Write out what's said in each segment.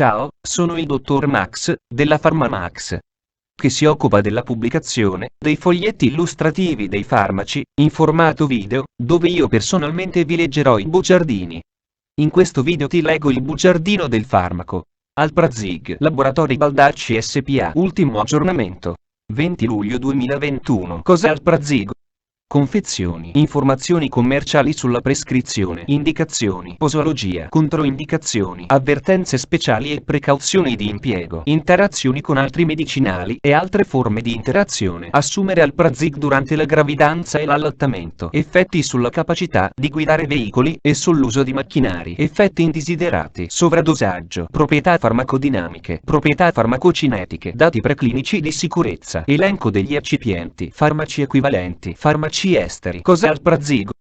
Ciao, sono il dottor Max, della PharmaMax, che si occupa della pubblicazione dei foglietti illustrativi dei farmaci, in formato video, dove io personalmente vi leggerò i bugiardini. In questo video ti leggo il bugiardino del farmaco. Alprazig Laboratori Baldacci SpA. Ultimo aggiornamento. 20 luglio 2021. Cos'è Alprazig? Confezioni, informazioni commerciali sulla prescrizione, indicazioni, posologia, controindicazioni, avvertenze speciali e precauzioni di impiego, interazioni con altri medicinali e altre forme di interazione. Assumere Alprazig durante la gravidanza e l'allattamento. Effetti sulla capacità di guidare veicoli e sull'uso di macchinari. Effetti indesiderati. Sovradosaggio. Proprietà farmacodinamiche. Proprietà farmacocinetiche. Dati preclinici di sicurezza. Elenco degli eccipienti. Farmaci equivalenti. Farmaci esteri. Cos'è Alprazig?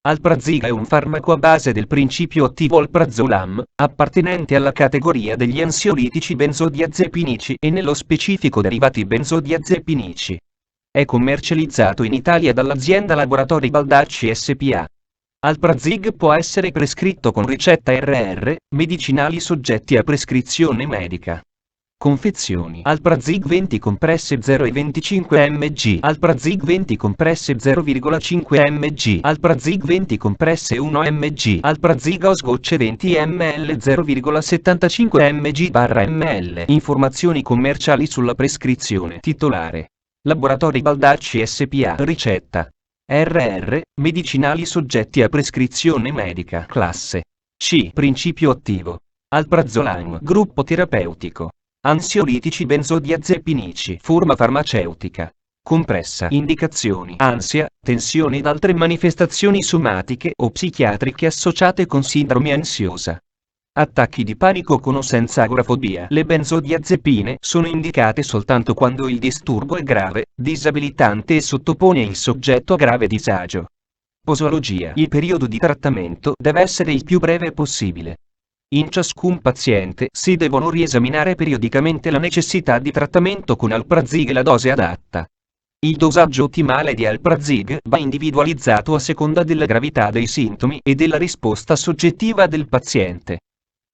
Alprazig è un farmaco a base del principio attivo alprazolam, appartenente alla categoria degli ansiolitici benzodiazepinici e nello specifico derivati benzodiazepinici. È commercializzato in Italia dall'azienda Laboratori Baldacci SpA. Alprazig può essere prescritto con ricetta RR, medicinali soggetti a prescrizione medica. Confezioni. Alprazig 20 compresse 0,25 mg. Alprazig 20 compresse 0,5 mg. Alprazig 20 compresse 1 mg. Alprazig OS gocce 20 ml 0,75 mg/ml. Informazioni commerciali sulla prescrizione. Titolare. Laboratori Baldacci SpA. Ricetta. RR, medicinali soggetti a prescrizione medica. Classe C. Principio attivo. Alprazolam. Gruppo terapeutico. Ansiolitici benzodiazepinici. Forma farmaceutica. Compressa. Indicazioni. Ansia, tensione ed altre manifestazioni somatiche o psichiatriche associate con sindrome ansiosa. Attacchi di panico con o senza agorafobia. Le benzodiazepine sono indicate soltanto quando il disturbo è grave, disabilitante e sottopone il soggetto a grave disagio. Posologia. Il periodo di trattamento deve essere il più breve possibile. In ciascun paziente si devono riesaminare periodicamente la necessità di trattamento con Alprazig e la dose adatta. Il dosaggio ottimale di Alprazig va individualizzato a seconda della gravità dei sintomi e della risposta soggettiva del paziente.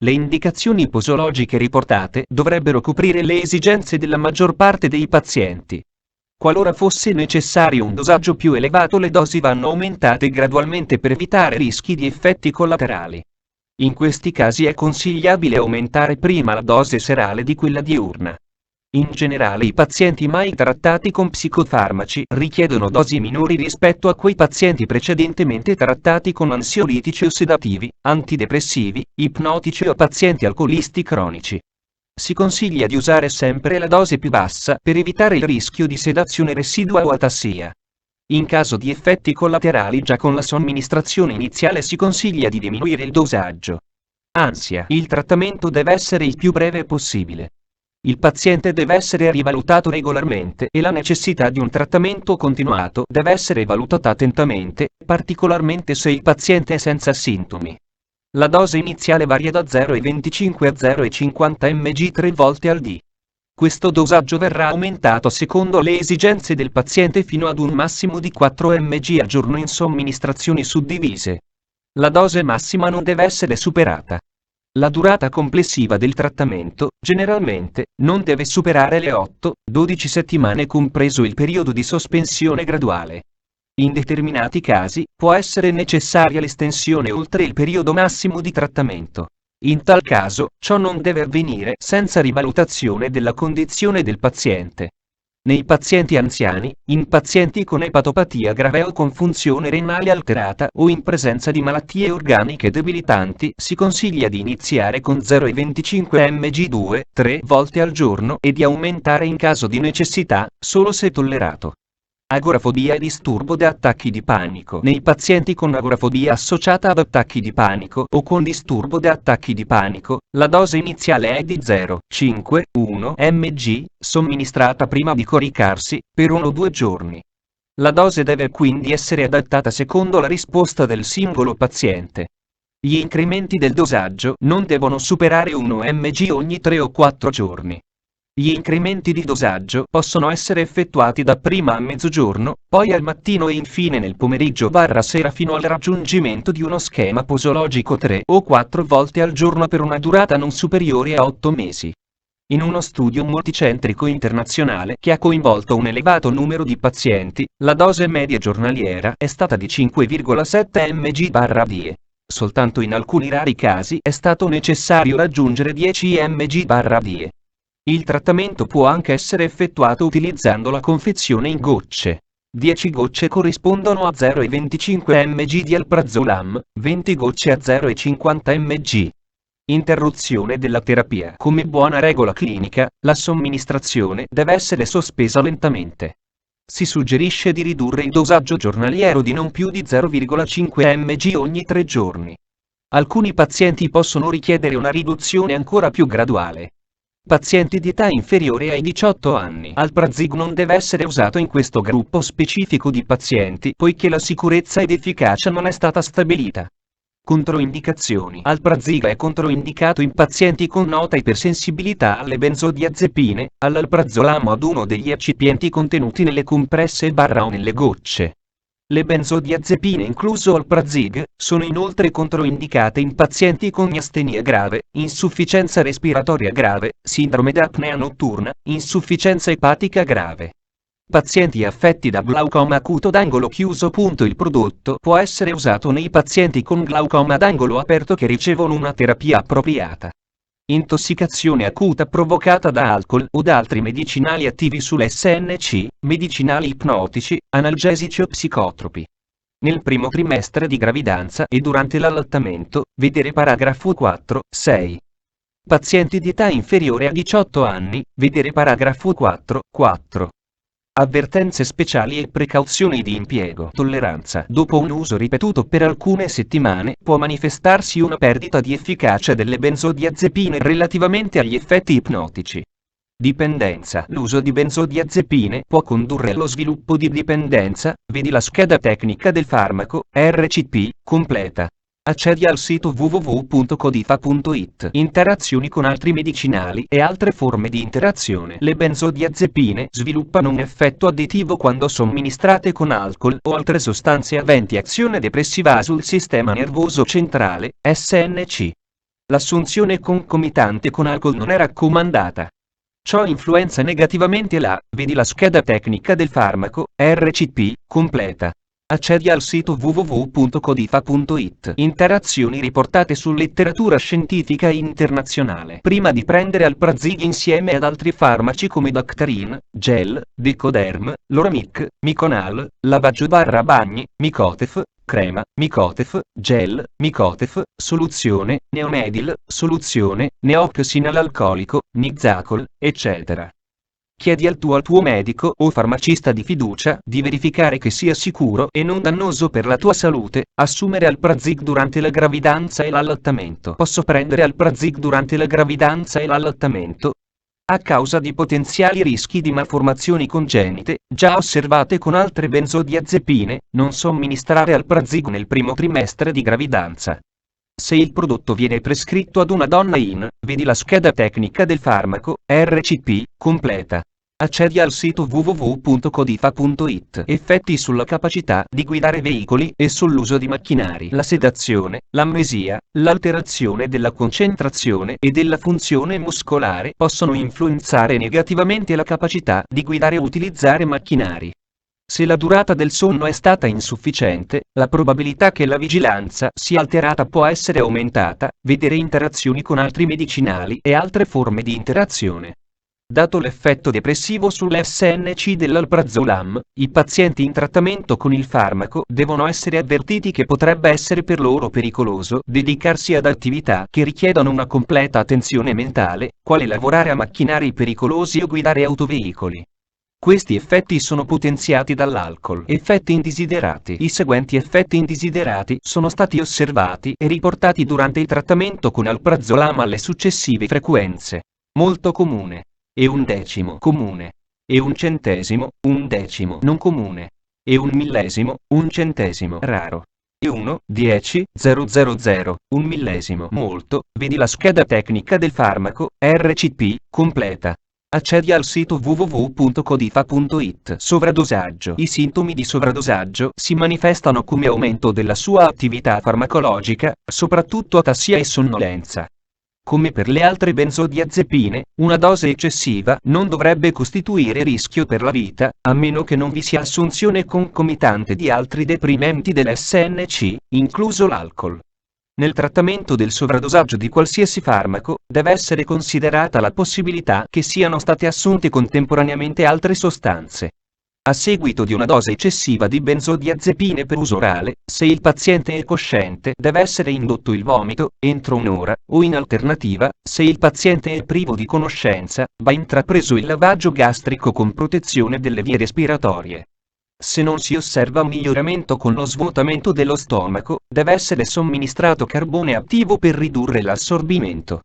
Le indicazioni posologiche riportate dovrebbero coprire le esigenze della maggior parte dei pazienti. Qualora fosse necessario un dosaggio più elevato, le dosi vanno aumentate gradualmente per evitare rischi di effetti collaterali. In questi casi è consigliabile aumentare prima la dose serale di quella diurna. In generale i pazienti mai trattati con psicofarmaci richiedono dosi minori rispetto a quei pazienti precedentemente trattati con ansiolitici o sedativi, antidepressivi, ipnotici o pazienti alcolisti cronici. Si consiglia di usare sempre la dose più bassa per evitare il rischio di sedazione residua o atassia. In caso di effetti collaterali già con la somministrazione iniziale si consiglia di diminuire il dosaggio. Ansia. Il trattamento deve essere il più breve possibile. Il paziente deve essere rivalutato regolarmente e la necessità di un trattamento continuato deve essere valutata attentamente, particolarmente se il paziente è senza sintomi. La dose iniziale varia da 0,25 a 0,50 mg 3 volte al dì. Questo dosaggio verrà aumentato secondo le esigenze del paziente fino ad un massimo di 4 mg al giorno in somministrazioni suddivise. La dose massima non deve essere superata. La durata complessiva del trattamento, generalmente, non deve superare le 8-12 settimane compreso il periodo di sospensione graduale. In determinati casi, può essere necessaria l'estensione oltre il periodo massimo di trattamento. In tal caso, ciò non deve avvenire senza rivalutazione della condizione del paziente. Nei pazienti anziani, in pazienti con epatopatia grave o con funzione renale alterata o in presenza di malattie organiche debilitanti, si consiglia di iniziare con 0,25 mg 2-3 volte al giorno e di aumentare in caso di necessità, solo se tollerato. Agorafobia e disturbo da attacchi di panico. Nei pazienti con agorafobia associata ad attacchi di panico o con disturbo da attacchi di panico, la dose iniziale è di 0,5-1 mg, somministrata prima di coricarsi, per 1 o 2 giorni. La dose deve quindi essere adattata secondo la risposta del singolo paziente. Gli incrementi del dosaggio non devono superare 1 mg ogni 3 o 4 giorni. Gli incrementi di dosaggio possono essere effettuati dapprima a mezzogiorno, poi al mattino e infine nel pomeriggio/sera fino al raggiungimento di uno schema posologico 3 o 4 volte al giorno per una durata non superiore a 8 mesi. In uno studio multicentrico internazionale che ha coinvolto un elevato numero di pazienti, la dose media giornaliera è stata di 5,7 mg/die. Soltanto in alcuni rari casi è stato necessario raggiungere 10 mg/die. Il trattamento può anche essere effettuato utilizzando la confezione in gocce. 10 gocce corrispondono a 0,25 mg di alprazolam, 20 gocce a 0,50 mg. Interruzione della terapia. Come buona regola clinica, la somministrazione deve essere sospesa lentamente. Si suggerisce di ridurre il dosaggio giornaliero di non più di 0,5 mg ogni 3 giorni. Alcuni pazienti possono richiedere una riduzione ancora più graduale. Pazienti di età inferiore ai 18 anni. Alprazig non deve essere usato in questo gruppo specifico di pazienti poiché la sicurezza ed efficacia non è stata stabilita. Controindicazioni. Alprazig è controindicato in pazienti con nota ipersensibilità alle benzodiazepine, all'alprazolam o ad uno degli eccipienti contenuti nelle compresse/o nelle gocce. Le benzodiazepine, incluso Alprazig, sono inoltre controindicate in pazienti con miastenia grave, insufficienza respiratoria grave, sindrome d'apnea notturna, insufficienza epatica grave. Pazienti affetti da glaucoma acuto d'angolo chiuso. Il prodotto può essere usato nei pazienti con glaucoma d'angolo aperto che ricevono una terapia appropriata. Intossicazione acuta provocata da alcol o da altri medicinali attivi sull'SNC, medicinali ipnotici, analgesici o psicotropi. Nel primo trimestre di gravidanza e durante l'allattamento, vedere paragrafo 4.6. Pazienti di età inferiore a 18 anni, vedere paragrafo 4.4. Avvertenze speciali e precauzioni di impiego. Tolleranza. Dopo un uso ripetuto per alcune settimane può manifestarsi una perdita di efficacia delle benzodiazepine relativamente agli effetti ipnotici. Dipendenza. L'uso di benzodiazepine può condurre allo sviluppo di dipendenza, vedi la scheda tecnica del farmaco, RCP, completa. Accedi al sito www.codifa.it. Interazioni con altri medicinali e altre forme di interazione. Le benzodiazepine sviluppano un effetto additivo quando somministrate con alcol o altre sostanze aventi azione depressiva sul sistema nervoso centrale, SNC. L'assunzione concomitante con alcol non è raccomandata. Ciò influenza negativamente vedi la scheda tecnica del farmaco, RCP, completa. Accedi al sito www.codifa.it. Interazioni riportate su letteratura scientifica internazionale. Prima di prendere Alprazig insieme ad altri farmaci come Dactarin, Gel, Decoderm, Loramic, Miconal, lavaggio/bagni, Micotef, crema, Micotef, gel, Micotef, soluzione, Neomedil, soluzione, neoxinalalcolico, Nixacol, eccetera. Chiedi al tuo medico o farmacista di fiducia di verificare che sia sicuro e non dannoso per la tua salute assumere Alprazig durante la gravidanza e l'allattamento. Posso prendere Alprazig durante la gravidanza e l'allattamento? A causa di potenziali rischi di malformazioni congenite, già osservate con altre benzodiazepine, non somministrare Alprazig nel primo trimestre di gravidanza. Se il prodotto viene prescritto ad una donna vedi la scheda tecnica del farmaco, RCP, completa. Accedi al sito www.codifa.it. Effetti sulla capacità di guidare veicoli e sull'uso di macchinari. La sedazione, l'amnesia, l'alterazione della concentrazione e della funzione muscolare possono influenzare negativamente la capacità di guidare o utilizzare macchinari. Se la durata del sonno è stata insufficiente, la probabilità che la vigilanza sia alterata può essere aumentata, vedere interazioni con altri medicinali e altre forme di interazione. Dato l'effetto depressivo sull'SNC dell'alprazolam, i pazienti in trattamento con il farmaco devono essere avvertiti che potrebbe essere per loro pericoloso dedicarsi ad attività che richiedono una completa attenzione mentale, quale lavorare a macchinari pericolosi o guidare autoveicoli. Questi effetti sono potenziati dall'alcol. Effetti indesiderati. I seguenti effetti indesiderati sono stati osservati e riportati durante il trattamento con alprazolam alle successive frequenze. Molto comune. E 1/10 comune. E 1/100, 1/10 non comune. E 1/1000, 1/100 raro. E 1, 10, 000, 1/1000 molto, vedi la scheda tecnica del farmaco, RCP, completa. Accedi al sito www.codifa.it. Sovradosaggio. I sintomi di sovradosaggio si manifestano come aumento della sua attività farmacologica, soprattutto atassia e sonnolenza. Come per le altre benzodiazepine, una dose eccessiva non dovrebbe costituire rischio per la vita, a meno che non vi sia assunzione concomitante di altri deprimenti dell'SNC, incluso l'alcol. Nel trattamento del sovradosaggio di qualsiasi farmaco, deve essere considerata la possibilità che siano state assunte contemporaneamente altre sostanze. A seguito di una dose eccessiva di benzodiazepine per uso orale, se il paziente è cosciente, deve essere indotto il vomito, entro un'ora, o in alternativa, se il paziente è privo di conoscenza, va intrapreso il lavaggio gastrico con protezione delle vie respiratorie. Se non si osserva un miglioramento con lo svuotamento dello stomaco, deve essere somministrato carbone attivo per ridurre l'assorbimento.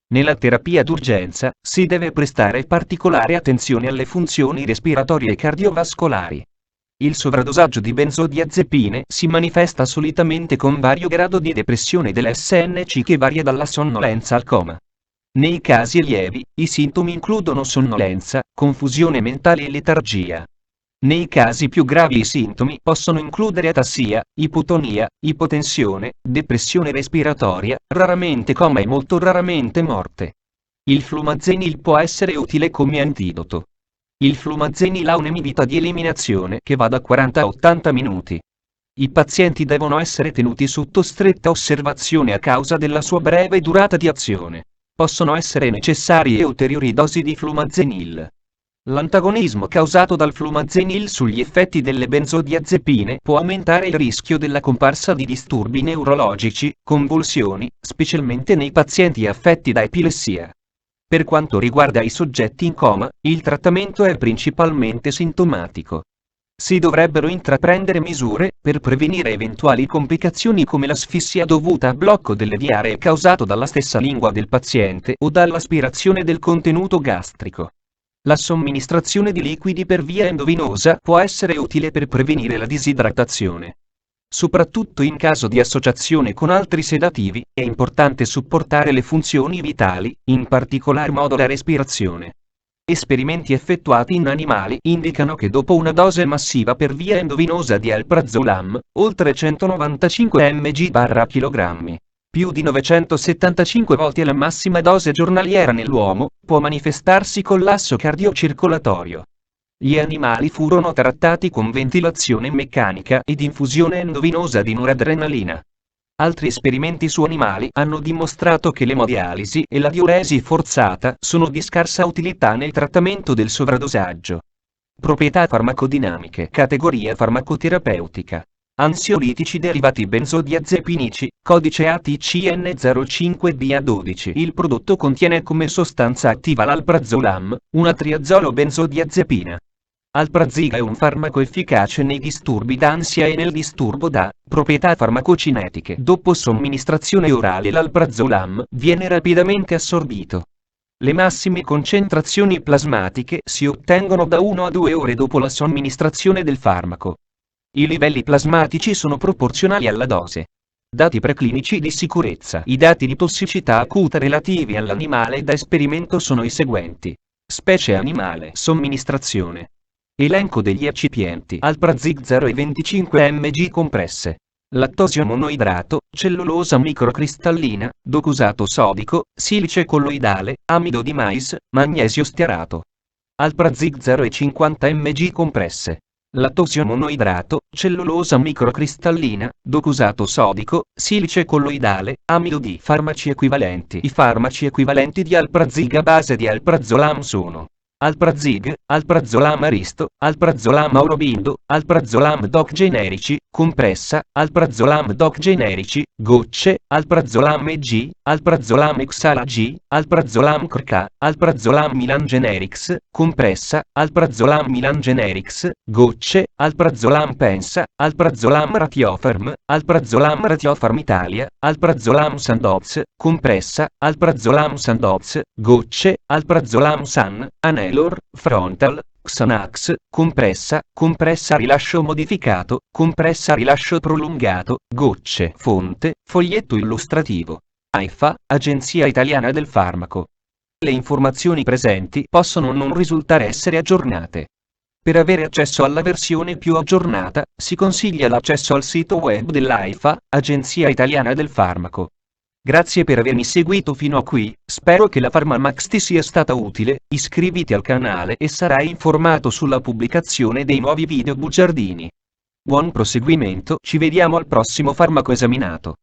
Nella terapia d'urgenza, si deve prestare particolare attenzione alle funzioni respiratorie e cardiovascolari. Il sovradosaggio di benzodiazepine si manifesta solitamente con vario grado di depressione dell'SNC che varia dalla sonnolenza al coma. Nei casi lievi, i sintomi includono sonnolenza, confusione mentale e letargia. Nei casi più gravi i sintomi possono includere atassia, ipotonia, ipotensione, depressione respiratoria, raramente coma e molto raramente morte. Il flumazenil può essere utile come antidoto. Il flumazenil ha un'emivita di eliminazione che va da 40 a 80 minuti. I pazienti devono essere tenuti sotto stretta osservazione a causa della sua breve durata di azione. Possono essere necessarie ulteriori dosi di flumazenil. L'antagonismo causato dal flumazenil sugli effetti delle benzodiazepine può aumentare il rischio della comparsa di disturbi neurologici, convulsioni, specialmente nei pazienti affetti da epilessia. Per quanto riguarda i soggetti in coma, il trattamento è principalmente sintomatico. Si dovrebbero intraprendere misure per prevenire eventuali complicazioni come l'asfissia dovuta a blocco delle vie aree causato dalla stessa lingua del paziente o dall'aspirazione del contenuto gastrico. La somministrazione di liquidi per via endovenosa può essere utile per prevenire la disidratazione. Soprattutto in caso di associazione con altri sedativi, è importante supportare le funzioni vitali, in particolar modo la respirazione. Esperimenti effettuati in animali indicano che dopo una dose massiva per via endovenosa di alprazolam, oltre 195 mg/kg, più di 975 volte la massima dose giornaliera nell'uomo, può manifestarsi collasso cardiocircolatorio. Gli animali furono trattati con ventilazione meccanica ed infusione endovenosa di noradrenalina. Altri esperimenti su animali hanno dimostrato che l'emodialisi e la diuresi forzata sono di scarsa utilità nel trattamento del sovradosaggio. Proprietà farmacodinamiche. Categoria farmacoterapeutica. Ansiolitici derivati benzodiazepinici, codice ATCN05BA12. Il prodotto contiene come sostanza attiva l'alprazolam, una triazolo-benzodiazepina. Alprazig è un farmaco efficace nei disturbi d'ansia e nel disturbo da proprietà farmacocinetiche. Dopo somministrazione orale l'alprazolam viene rapidamente assorbito. Le massime concentrazioni plasmatiche si ottengono da 1 a 2 ore dopo la somministrazione del farmaco. I livelli plasmatici sono proporzionali alla dose. Dati preclinici di sicurezza. I dati di tossicità acuta relativi all'animale da esperimento sono i seguenti. Specie animale. Somministrazione. Elenco degli eccipienti. Alprazig 0 e 25 mg compresse. Lattosio monoidrato, cellulosa microcristallina, docusato sodico, silice colloidale, amido di mais, magnesio stearato. Alprazig 0 e 50 mg compresse. Lattosio monoidrato, cellulosa microcristallina, docusato sodico, silice colloidale, amido di. Farmaci equivalenti. I farmaci equivalenti di Alprazig a base di alprazolam sono Alprazig, alprazolam Aristo, alprazolam Aurobindo, alprazolam doc generici, compressa, alprazolam doc generici, gocce, alprazolam EG, alprazolam Exhala G, alprazolam CRK, alprazolam Milan Generics, compressa, alprazolam Milan Generics, gocce, alprazolam Pensa, alprazolam Ratiofarm, alprazolam Ratiofarm Italia, alprazolam Sandoz, compressa, alprazolam Sandoz, gocce, alprazolam San, Anelor, Frontal, Xanax, compressa, compressa a rilascio modificato, compressa a rilascio prolungato, gocce. Fonte, foglietto illustrativo. AIFA, Agenzia Italiana del Farmaco. Le informazioni presenti possono non risultare essere aggiornate. Per avere accesso alla versione più aggiornata, si consiglia l'accesso al sito web dell'AIFA, Agenzia Italiana del Farmaco. Grazie per avermi seguito fino a qui, spero che la PharmaMax ti sia stata utile, iscriviti al canale e sarai informato sulla pubblicazione dei nuovi video bugiardini. Buon proseguimento, ci vediamo al prossimo farmaco esaminato.